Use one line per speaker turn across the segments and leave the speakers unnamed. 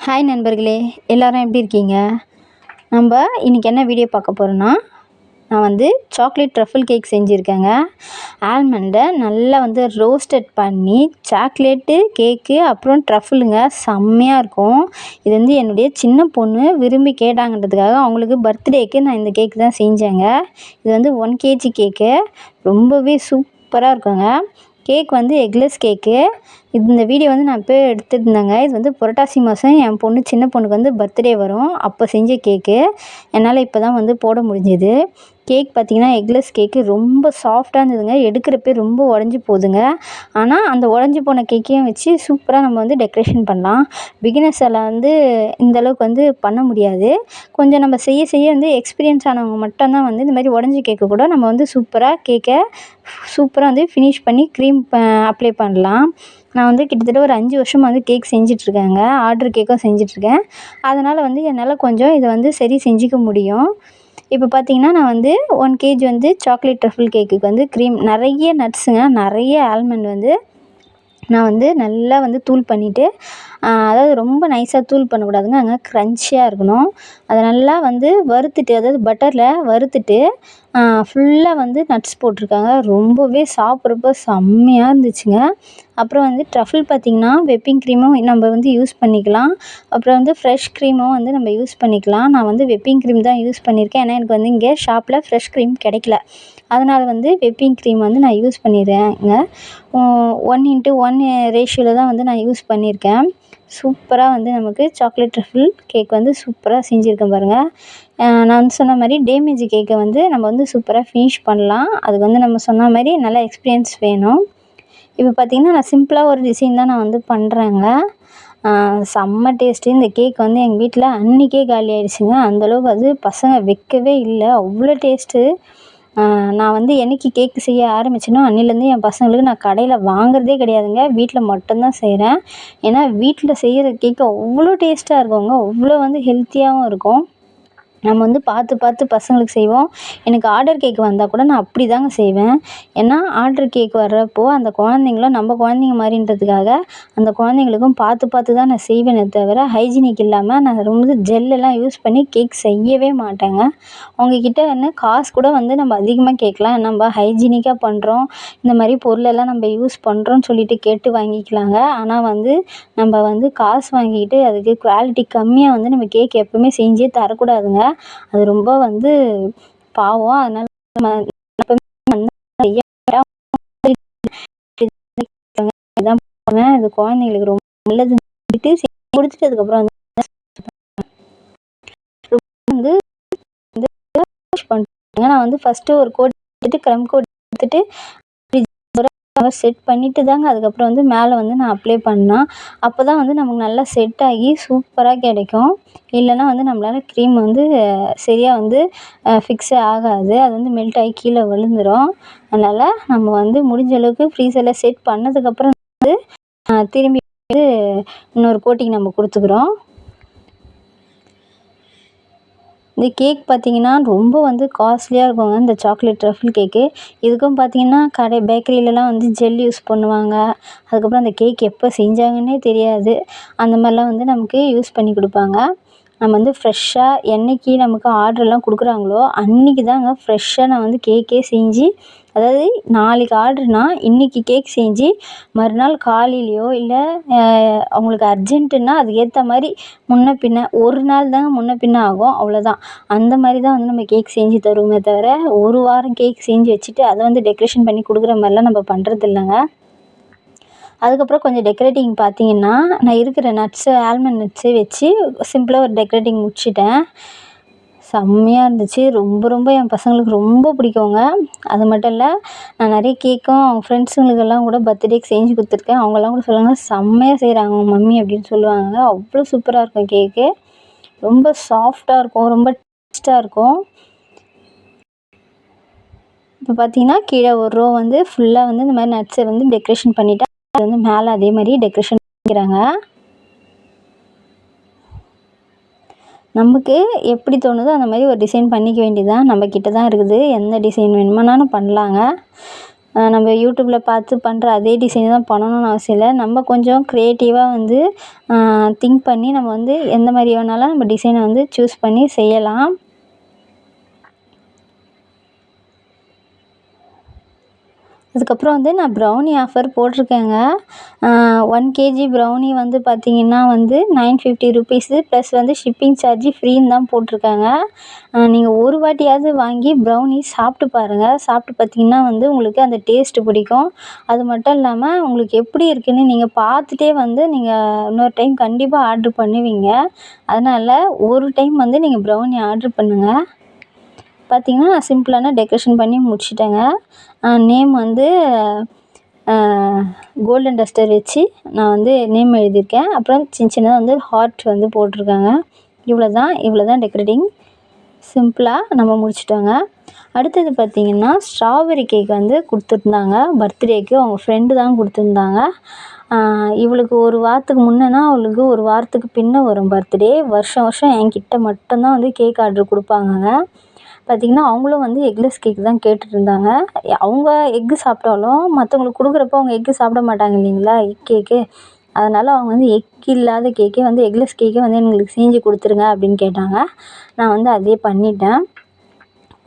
Hi நண்பர்களே, எல்லாரும் எப்படி இருக்கீங்க? நம்ம இன்றைக்கி என்ன வீடியோ பார்க்க போகிறோன்னா, நான் வந்து சாக்லேட் ட்ரஃபிள் கேக் செஞ்சுருக்கேங்க. ஆல்மண்டை நல்லா ரோஸ்டட் பண்ணி சாக்லேட்டு கேக்கு அப்புறம் ட்ரஃபிளுங்க செம்மையாக இருக்கும். இது என்னுடைய சின்ன பொண்ணு விரும்பி கேட்டாங்கன்றதுக்காக அவங்களுக்கு பர்த்டேக்கு நான் இந்த கேக் தான் செஞ்சேங்க. இது 1 kg கேக்கு. ரொம்பவே சூப்பராக இருக்குங்க. கேக் எக்லெஸ் கேக்கு. இந்த வீடியோ நான் இப்போ எடுத்துருந்தேங்க. இது புரட்டாசி மாதம் என் பொண்ணு சின்ன பொண்ணுக்கு பர்த்டே வரும். அப்போ செஞ்ச கேக்கு. என்னால் இப்போ தான் போட முடிஞ்சது. கேக் பார்த்திங்கன்னா எக்லெஸ் கேக்கு ரொம்ப சாஃப்டாக இருந்ததுங்க. எடுக்கிறப்பே ரொம்ப உடஞ்சி போகுதுங்க. ஆனால் அந்த உடஞ்சி போன கேக்கையும் வச்சு சூப்பராக நம்ம டெக்கரேஷன் பண்ணலாம். பிகினர்ஸால் இந்த அளவுக்கு பண்ண முடியாது. கொஞ்சம் நம்ம செய்ய செய்ய எக்ஸ்பீரியன்ஸ் ஆனவங்க மட்டும்தான் இந்த மாதிரி உடஞ்சி கேக்கு கூட நம்ம சூப்பராக கேக்கை சூப்பராக ஃபினிஷ் பண்ணி க்ரீம் அப்ளை பண்ணலாம். நான் கிட்டத்தட்ட ஒரு 5 வருஷமாக கேக் செஞ்சிட்ருக்கேங்க. ஆர்டர் கேக்கும் செஞ்சிட்ருக்கேன். அதனால் என்னால் கொஞ்சம் இதை சரி செஞ்சுக்க முடியும். இப்போ பார்த்தீங்கன்னா நான் 1 kg சாக்லேட் ட்ரஃபிள் கேக்குக்கு க்ரீம் நிறைய நட்ஸுங்க, நிறைய ஆல்மண்ட் நான் நல்லா தூள் பண்ணிவிட்டு, அதாவது ரொம்ப நைஸாக தூள் பண்ணக்கூடாதுங்க. அங்கே க்ரன்ச்சியாக இருக்கணும். அதை நல்லா வறுத்துட்டு, அதாவது பட்டரில் வறுத்துட்டு ஃபுல்லாக நட்ஸ் போட்டிருக்காங்க. ரொம்பவே சாப்பிட்றப்ப செம்மையாக இருந்துச்சுங்க. அப்புறம் ட்ரஃபிள் பார்த்திங்கன்னா விப்பிங் க்ரீமும் நம்ம யூஸ் பண்ணிக்கலாம். அப்புறம் ஃப்ரெஷ் க்ரீமும் நம்ம யூஸ் பண்ணிக்கலாம். நான் விப்பிங் க்ரீம் தான் யூஸ் பண்ணியிருக்கேன். ஏன்னா எனக்கு இங்கே ஷாப்பில் ஃப்ரெஷ் க்ரீம் கிடைக்கல. அதனால் விப்பிங் க்ரீம் நான் யூஸ் பண்ணிடுறேங்க. 1:1 ரேஷியோவில் தான் நான் யூஸ் பண்ணியிருக்கேன். சூப்பராக நமக்கு சாக்லேட் ட்ரஃபிள் கேக் சூப்பராக செஞ்சுருக்கேன் பாருங்கள். நான் சொன்ன மாதிரி டேமேஜ் கேக்கை நம்ம சூப்பராக ஃபினிஷ் பண்ணலாம். அதுக்கு நம்ம சொன்ன மாதிரி நல்லா எக்ஸ்பீரியன்ஸ் வேணும். இப்போ பார்த்திங்கன்னா நான் சிம்பிளாக ஒரு டிசைன் தான் நான் பண்ணுறேங்க. செம்ம டேஸ்ட்டு. இந்த கேக் எங்கள் வீட்டில் அன்றைக்கே காலி ஆகிடுச்சுங்க. அந்தளவுக்கு பசங்க வைக்கவே இல்லை, அவ்வளோ டேஸ்ட்டு. நான் என்னைக்கு கேக்கு செய்ய ஆரம்பிச்சேனோ அன்றைலேருந்து என் பசங்களுக்கு நான் கடையில் வாங்குறதே கிடையாதுங்க. வீட்டில் மட்டும்தான் செய்கிறேன். ஏன்னா வீட்டில் செய்கிற கேக்கு அவ்வளோ டேஸ்ட்டாக இருக்குங்க. அவ்வளோ ஹெல்த்தியாகவும் இருக்கும். நம்ம பார்த்து பார்த்து பசங்களுக்கு செய்வோம். எனக்கு ஆர்டர் கேக் வந்தால் கூட நான் அப்படி தாங்க செய்வேன். ஏன்னா ஆர்டர் கேக் வர்றப்போ அந்த குழந்தைங்களும் நம்ம குழந்தைங்க மாதிரின்றதுக்காக அந்த குழந்தைங்களுக்கும் பார்த்து பார்த்து தான் நான் செய்வேனே தவிர ஹைஜீனிக் இல்லாமல் நான் ரொம்ப ஜெல்லெல்லாம் யூஸ் பண்ணி கேக் செய்யவே மாட்டேங்க. அவங்கக்கிட்ட காசு கூட நம்ம அதிகமாக கேட்கலாம். நம்ம ஹைஜீனிக்காக பண்ணுறோம், இந்த மாதிரி பொருளெல்லாம் நம்ம யூஸ் பண்ணுறோன்னு சொல்லிட்டு கேட்டு வாங்கிக்கலாங்க. ஆனால் நம்ம காசு வாங்கிக்கிட்டு அதுக்கு குவாலிட்டி கம்மியாக நம்ம கேக் எப்போவுமே செஞ்சே தரக்கூடாதுங்க. அது ரொம்ப பாவம். அதனால நம்ம இது குழந்தைங்களுக்கு ரொம்ப நல்லதுன்னு சொல்லிட்டு முடிச்சுட்டு அதுக்கப்புறம் நான் ஃபஸ்ட்டு ஒரு கோட் எடுத்துட்டு க்ரம் கோட் எடுத்துட்டு செட் பண்ணிவிட்டு தாங்க அதுக்கப்புறம் மேலே நான் அப்ளை பண்ணேன். அப்போ தான் நமக்கு நல்லா செட் ஆகி சூப்பராக கிடைக்கும். இல்லைன்னா நம்மளால் க்ரீம் சரியாக ஃபிக்ஸே ஆகாது. அது மெல்ட் ஆகி கீழே விழுந்துடும். அதனால் நம்ம முடிஞ்ச அளவுக்கு ஃப்ரீசரில் செட் பண்ணதுக்கப்புறம் திரும்பி இன்னொரு கோட்டிங் நம்ம கொடுத்துக்குறோம். இந்த கேக் பார்த்திங்கன்னா ரொம்ப காஸ்ட்லியாக இருக்குங்க. இந்த சாக்லேட் ட்ரஃபிள் கேக்கு. இதுக்கும் பார்த்திங்கன்னா பேக்கரியிலலாம் ஜெல் யூஸ் பண்ணுவாங்க. அதுக்கப்புறம் அந்த கேக் எப்போ செஞ்சாங்கன்னே தெரியாது. அந்த மாதிரிலாம் நமக்கு யூஸ் பண்ணி கொடுப்பாங்க. நம்ம ஃப்ரெஷ்ஷாக என்னைக்கு நமக்கு ஆர்டர்லாம் கொடுக்குறாங்களோ அன்றைக்கி தாங்க ஃப்ரெஷ்ஷாக நான் கேக்கே செஞ்சு, அதாவது நாளைக்கு ஆர்டர்னா இன்றைக்கி கேக் செஞ்சு மறுநாள் காலையிலையோ இல்லை அவங்களுக்கு அர்ஜென்ட்டுன்னா அதுக்கேற்ற மாதிரி முன்ன பின்ன ஒரு நாள் தாங்க முன்ன பின்ன ஆகும், அவ்வளோதான். அந்த மாதிரி தான் நம்ம கேக் செஞ்சு தருவோமே தவிர ஒரு வாரம் கேக் செஞ்சு வச்சுட்டு அதை டெக்கரேஷன் பண்ணி கொடுக்குற மாதிரிலாம் நம்ம பண்ணுறது இல்லைங்க. அதுக்கப்புறம் கொஞ்சம் டெக்கரேட்டிங் பார்த்திங்கன்னா நான் இருக்கிற நட்ஸு ஆல்மண்ட் நட்ஸே வச்சு சிம்பிளாக ஒரு டெக்கரேட்டிங் முடிச்சிட்டேன். செம்மையாக இருந்துச்சு. ரொம்ப என் பசங்களுக்கு ரொம்ப பிடிக்குங்க. அது மட்டும் இல்லை, நான் நிறைய கேக்கும் அவங்க ஃப்ரெண்ட்ஸுங்களுக்கெல்லாம் கூட பர்த்டேக்கு செஞ்சு கொடுத்துருக்கேன். அவங்கெல்லாம் கூட சொல்லுவாங்க செம்மையாக செய்கிறாங்க உங்கள் மம்மி அப்படின்னு சொல்லுவாங்க. அவ்வளோ சூப்பராக இருக்கும் கேக்கு. ரொம்ப சாஃப்டாக இருக்கும், ரொம்ப டேஸ்ட்டாக இருக்கும். இப்போ பார்த்திங்கன்னா கீழே ஒரு ரோ ஃபுல்லாக இந்த மாதிரி நட்ஸை டெக்கரேஷன் பண்ணிவிட்டு அது மேலே அதே மாதிரி டெக்கரேஷன் பண்ணிக்கிறாங்க. நமக்கு எப்படி தோணுதோ அந்த மாதிரி ஒரு டிசைன் பண்ணிக்க வேண்டியதுதான். நம்மக்கிட்ட தான் இருக்குது. எந்த டிசைன் வேணுமானாலும் பண்ணலாங்க. நம்ம யூடியூப்பில் பார்த்து பண்ணுற அதே டிசைன் தான் பண்ணணும்னு அவசியம் இல்லை. நம்ம கொஞ்சம் க்ரியேட்டிவாக வந்து திங்க் பண்ணி நம்ம வந்து எந்த மாதிரி வேணாலும் நம்ம டிசைனை வந்து சூஸ் பண்ணி செய்யலாம். அதுக்கப்புறம் வந்து நான் ப்ரௌனி ஆஃபர் போட்டிருக்கேங்க. 1 கேஜி ப்ரௌனி வந்து பார்த்திங்கன்னா வந்து 950 ருபீஸு ப்ளஸ் வந்து ஷிப்பிங் சார்ஜு ஃப்ரீன்னு தான் போட்டிருக்காங்க. நீங்கள் ஒரு வாட்டியாவது வாங்கி ப்ரௌனி சாப்பிட்டு பாருங்கள். சாப்பிட்டு பார்த்திங்கன்னா வந்து உங்களுக்கு அந்த டேஸ்ட்டு பிடிக்கும். அது மட்டும் இல்லாமல் உங்களுக்கு எப்படி இருக்குதுன்னு நீங்கள் பார்த்துட்டே வந்து நீங்கள் இன்னொரு டைம் கண்டிப்பாக ஆர்ட்ரு பண்ணுவீங்க. அதனால் ஒரு டைம் வந்து நீங்கள் ப்ரௌனி ஆர்ட்ரு பண்ணுங்கள். பார்த்திங்கன்னா நான் சிம்பிளான டெக்கரேஷன் பண்ணி முடிச்சிட்டேங்க. நேம் வந்து கோல்டன் டஸ்டர் வச்சு நான் வந்து நேம் எழுதியிருக்கேன். அப்புறம் சின்னதாக வந்து ஹார்ட் வந்து போட்டிருக்காங்க. இவ்வளோ தான் டெக்கரேட்டிங் சிம்பிளாக நம்ம முடிச்சிட்டோங்க. அடுத்தது பார்த்திங்கன்னா ஸ்ட்ராபெரி கேக் வந்து கொடுத்துருந்தாங்க பர்த்டேக்கு. அவங்க ஃப்ரெண்டு தான் கொடுத்துருந்தாங்க. இவளுக்கு ஒரு வாரத்துக்கு முன்னேனா அவளுக்கு ஒரு வாரத்துக்கு பின்னே வரும் பர்த்டே. வருஷம் என்கிட்ட மட்டும்தான் வந்து கேக் ஆர்ட்ரு கொடுப்பாங்கங்க. பார்த்திங்கன்னா அவங்களும் வந்து எக்லெஸ் கேக் தான் கேட்டுட்ருந்தாங்க. அவங்க எக்கு சாப்பிட்டாலும் மற்றவங்களுக்கு கொடுக்குறப்போ அவங்க எக்கு சாப்பிட மாட்டாங்க இல்லைங்களா, எக் கேக்கு. அதனால் அவங்க வந்து எக் இல்லாத கேக்கே வந்து எக்லெஸ் கேக்கே வந்து எங்களுக்கு செஞ்சு கொடுத்துருங்க அப்படின்னு கேட்டாங்க. நான் வந்து அதே பண்ணிட்டேன்.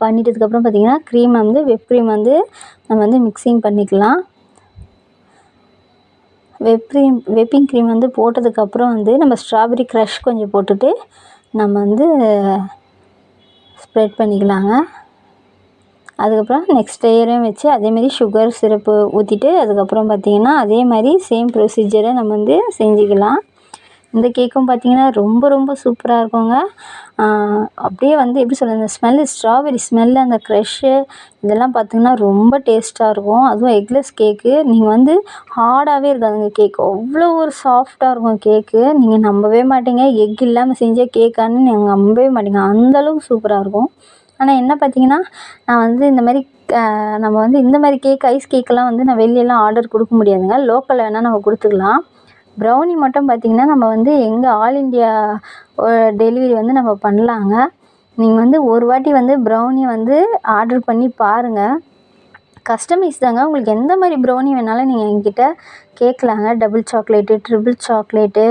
பண்ணிட்டதுக்கப்புறம் பார்த்திங்கன்னா க்ரீம் வந்து விப் க்ரீம் வந்து நம்ம வந்து மிக்சிங் பண்ணிக்கலாம். விப்பிங் க்ரீம் வந்து போட்டதுக்கப்புறம் வந்து நம்ம ஸ்ட்ராபெரி க்ரஷ் கொஞ்சம் போட்டுட்டு நம்ம வந்து ஸ்ப்ரெட் பண்ணிக்கலாங்க. அதுக்கப்புறம் நெக்ஸ்ட் லேயரையும் வச்சு அதேமாதிரி சுகர் சிரப்பு ஊற்றிட்டு அதுக்கப்புறம் பார்த்திங்கன்னா அதே மாதிரி சேம் ப்ரொசீஜரை நம்ம வந்து செஞ்சுக்கலாம். இந்த கேக்கும் பார்த்திங்கன்னா ரொம்ப சூப்பராக இருக்குங்க. அப்படியே வந்து எப்படி சொல்கிறது, அந்த ஸ்மெல்லு ஸ்ட்ராபெரி ஸ்மெல்லு, அந்த க்ரஷ்ஷு இதெல்லாம் பார்த்திங்கன்னா ரொம்ப டேஸ்ட்டாக இருக்கும். அதுவும் எக்லெஸ் கேக்கு. நீங்கள் வந்து ஹார்டாகவே இருக்காதுங்க கேக்கு. அவ்வளோ ஒரு சாஃப்டாக இருக்கும் கேக்கு. நீங்கள் நம்பவே மாட்டீங்க, எக் இல்லாமல் செஞ்ச கேக்கான்னு நீங்கள் நம்பவே மாட்டீங்க. அந்தளவுக்கு சூப்பராக இருக்கும். ஆனால் என்ன பார்த்திங்கன்னா நான் வந்து இந்த மாதிரி நம்ம வந்து இந்த மாதிரி கேக் ஐஸ் கேக்கெல்லாம் வந்து நான் வெளியெல்லாம் ஆர்டர் கொடுக்க முடியாதுங்க. லோக்கலில் வேணால் நம்ம கொடுத்துக்கலாம். ப்ரௌனி மட்டும் பார்த்திங்கன்னா நம்ம வந்து எங்கே ஆல் இண்டியா டெலிவரி வந்து நம்ம பண்ணலாங்க. நீங்கள் வந்து ஒரு வாட்டி வந்து ப்ரௌனி வந்து ஆர்டர் பண்ணி பாருங்கள். கஸ்டமைஸ் தாங்க. உங்களுக்கு எந்த மாதிரி ப்ரௌனி வேணாலும் நீங்கள் என்கிட்ட கேட்கலாங்க. டபுள் சாக்லேட்டு, ட்ரிபிள் சாக்லேட்டு,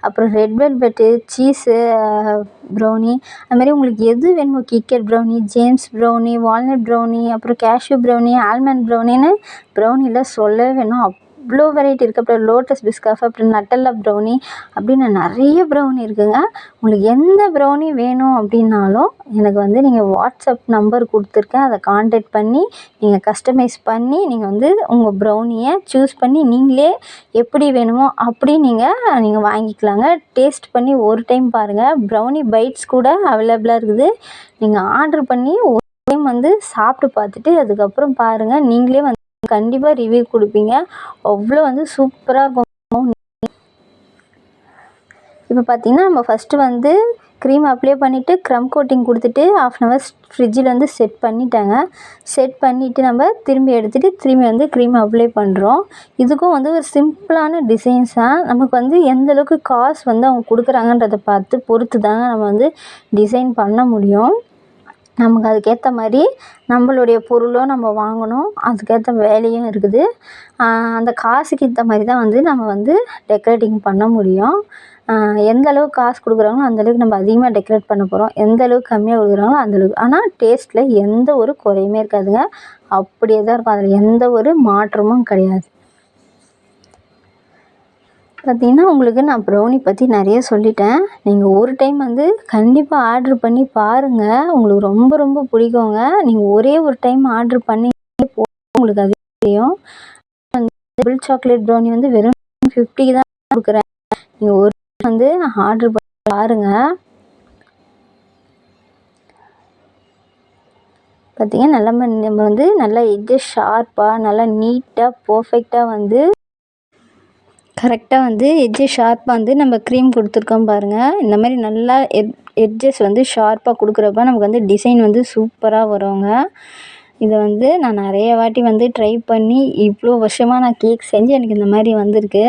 அப்புறம் ரெட் வெல்வெட்டு, சீஸு ப்ரௌனி, அதுமாதிரி உங்களுக்கு எது வேணுமோ, KitKat brownie, James brownie, walnut brownie, அப்புறம் கேஷ்யூ ப்ரௌனி, ஆல்மண்ட் ப்ரௌனின்னு ப்ரௌனியில் சொல்லவே வேணும். அவ்வளோ வெரைட்டி இருக்குது. அப்புறம் லோட்டஸ் பிஸ்கஃப், அப்புறம் நட்டல்லா ப்ரௌனி அப்படின்னு நிறைய ப்ரௌனி இருக்குதுங்க. உங்களுக்கு எந்த ப்ரௌனி வேணும் அப்படின்னாலும் எனக்கு வந்து நீங்கள் வாட்ஸ்அப் நம்பர் கொடுத்துருக்கேன். அதை கான்டாக்ட் பண்ணி நீங்கள் கஸ்டமைஸ் பண்ணி நீங்கள் வந்து உங்கள் ப்ரௌனியை சூஸ் பண்ணி நீங்களே எப்படி வேணுமோ அப்படி நீங்கள் வாங்கிக்கலாங்க. டேஸ்ட் பண்ணி ஒரு டைம் பாருங்கள். ப்ரௌனி பைட்ஸ் கூட அவைலபிளாக இருக்குது. நீங்கள் ஆர்டர் பண்ணி ஒரு டைம் வந்து சாப்பிட்டு பார்த்துட்டு அதுக்கப்புறம் பாருங்கள். நீங்களே வந்து கண்டிப்பாக ரிவ்யூ கொடுப்பீங்க. அவ்வளோ வந்து சூப்பராக இருக்கும். இப்போ பார்த்திங்கன்னா நம்ம ஃபஸ்ட்டு வந்து க்ரீம் அப்ளை பண்ணிவிட்டு க்ரம் கோட்டிங் கொடுத்துட்டு 1/2 அன் ஹவர் ஃப்ரிட்ஜில் வந்து செட் பண்ணிட்டேங்க. செட் பண்ணிவிட்டு நம்ம திரும்பி எடுத்துகிட்டு திரும்பி வந்து க்ரீம் அப்ளை பண்ணுறோம். இதுக்கும் வந்து ஒரு சிம்பிளான டிசைன்ஸ் தான். நமக்கு வந்து எந்தளவுக்கு காசு வந்து அவங்க கொடுக்குறாங்கன்றதை பொறுத்து தாங்க நம்ம வந்து டிசைன் பண்ண முடியும். நமக்கு அதுக்கேற்ற மாதிரி நம்மளுடைய பொருளும் நம்ம வாங்கணும். அதுக்கேற்ற வேலையும் இருக்குது. அந்த காசுக்கு ஏற்ற மாதிரி தான் வந்து நம்ம வந்து டெக்கரேட்டிங் பண்ண முடியும். எந்த அளவுக்கு காசு கொடுக்குறாங்களோ அந்தளவுக்கு நம்ம அதிகமாக டெக்கரேட் பண்ண போகிறோம். எந்த அளவுக்கு கம்மியாக கொடுக்குறாங்களோ அந்தளவுக்கு. ஆனால் டேஸ்ட்டில் எந்த ஒரு குறையுமே இருக்காதுங்க. அப்படியே தான் இருக்கும். அதில் எந்த ஒரு மாற்றமும் கிடையாது. பார்த்திங்கன்னா உங்களுக்கு நான் ப்ரௌனி பற்றி நிறைய சொல்லிட்டேன். நீங்கள் ஒரு டைம் வந்து கண்டிப்பாக ஆர்ட்ரு பண்ணி பாருங்கள். உங்களுக்கு ரொம்ப பிடிக்குங்க. நீங்கள் ஒரே ஒரு டைம் ஆர்ட்ரு பண்ணி உங்களுக்கு அது தெரியும். டபுள் சாக்லேட் ப்ரௌனி வந்து வெறும் 50க்கு தான் கொடுக்குறேன். நீங்கள் ஒரு வந்து ஆர்ட்ரு பண்ணி பாருங்கள். பார்த்திங்கன்னா நம்ம வந்து நல்லா எட்ஜஸ் ஷார்ப்பாக நல்லா நீட்டாக பர்ஃபெக்டாக வந்து கரெக்டாக வந்து எட்ஜு ஷார்ப்பாக வந்து நம்ம க்ரீம் கொடுத்துருக்கோம் பாருங்கள். இந்த மாதிரி நல்லா எட்ஜஸ் வந்து ஷார்ப்பாக கொடுக்குறப்ப நமக்கு வந்து டிசைன் வந்து சூப்பராக வருங்க. இதை வந்து நான் நிறைய வாட்டி வந்து ட்ரை பண்ணி இவ்வளோ வருஷமாக நான் கேக் செஞ்சு எனக்கு இந்த மாதிரி வந்திருக்கு.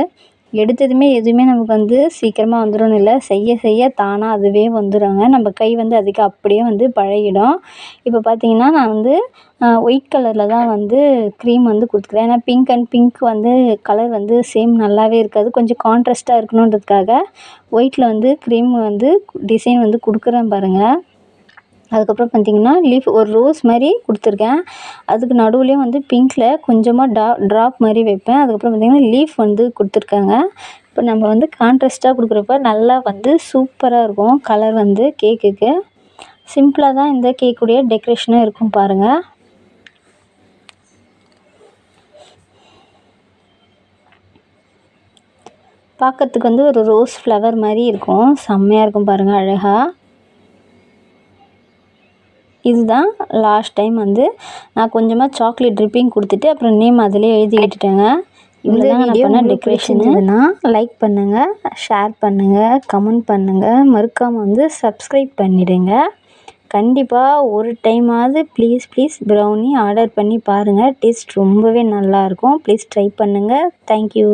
எடுத்ததுமே எதுவுமே நமக்கு வந்து சீக்கிரமாக வந்துரும்னு இல்லை, செய்ய செய்ய தானாக அதுவே வந்துருங்க. நம்ம கை வந்து அதுக்கு அப்படியே வந்து பழகிடும். இப்போ பார்த்தீங்கன்னா நான் வந்து ஒயிட் கலரில் தான் வந்து க்ரீம் வந்து கொடுத்துக்கிறேன். ஏன்னா பிங்க் அண்ட் பிங்க் வந்து கலர் வந்து சேம் நல்லாவே இருக்காது. கொஞ்சம் கான்ட்ராஸ்ட்டாக இருக்கணுன்றதுக்காக ஒயிட்டில் வந்து க்ரீம் வந்து டிசைன் வந்து கொடுக்குறேன் பாருங்கள். அதுக்கப்புறம் பார்த்தீங்கன்னா லீஃப் ஒரு ரோஸ் மாதிரி கொடுத்துருக்கேன். அதுக்கு நடுவுலேயும் வந்து பிங்க்கில் கொஞ்சமாக ட்ராப் மாதிரி வைப்பேன். அதுக்கப்புறம் பார்த்தீங்கன்னா லீஃப் வந்து கொடுத்துருக்காங்க. இப்போ நம்ம வந்து கான்ட்ராஸ்ட்டாக கொடுக்குறப்ப நல்லா வந்து சூப்பராக இருக்கும் கலர் வந்து கேக்குக்கு. சிம்பிளாக தான் இந்த கேக்குடைய டெக்கரேஷனும் இருக்கும் பாருங்கள். பார்க்கறதுக்கு வந்து ஒரு ரோஸ் ஃப்ளவர் மாதிரி இருக்கும். செம்மையாக இருக்கும் பாருங்கள் அழகாக. இதுதான் லாஸ்ட் டைம் வந்து நான் கொஞ்சமாக சாக்லேட் ட்ரிப்பிங் கொடுத்துட்டு அப்புறம் நேம் அதிலே எழுதி விட்டுட்டேங்க. இந்த வீடியோ டெக்கரேஷன் இருந்ததுன்னா லைக் பண்ணுங்கள், ஷேர் பண்ணுங்கள், கமெண்ட் பண்ணுங்கள், மறக்காமல் வந்து சப்ஸ்கிரைப் பண்ணிவிடுங்க. கண்டிப்பாக ஒரு டைமாவது ப்ளீஸ் ப்ரௌனி ஆர்டர் பண்ணி பாருங்கள். டேஸ்ட் ரொம்பவே நல்லாயிருக்கும். ப்ளீஸ் ட்ரை பண்ணுங்கள். தேங்க்யூ.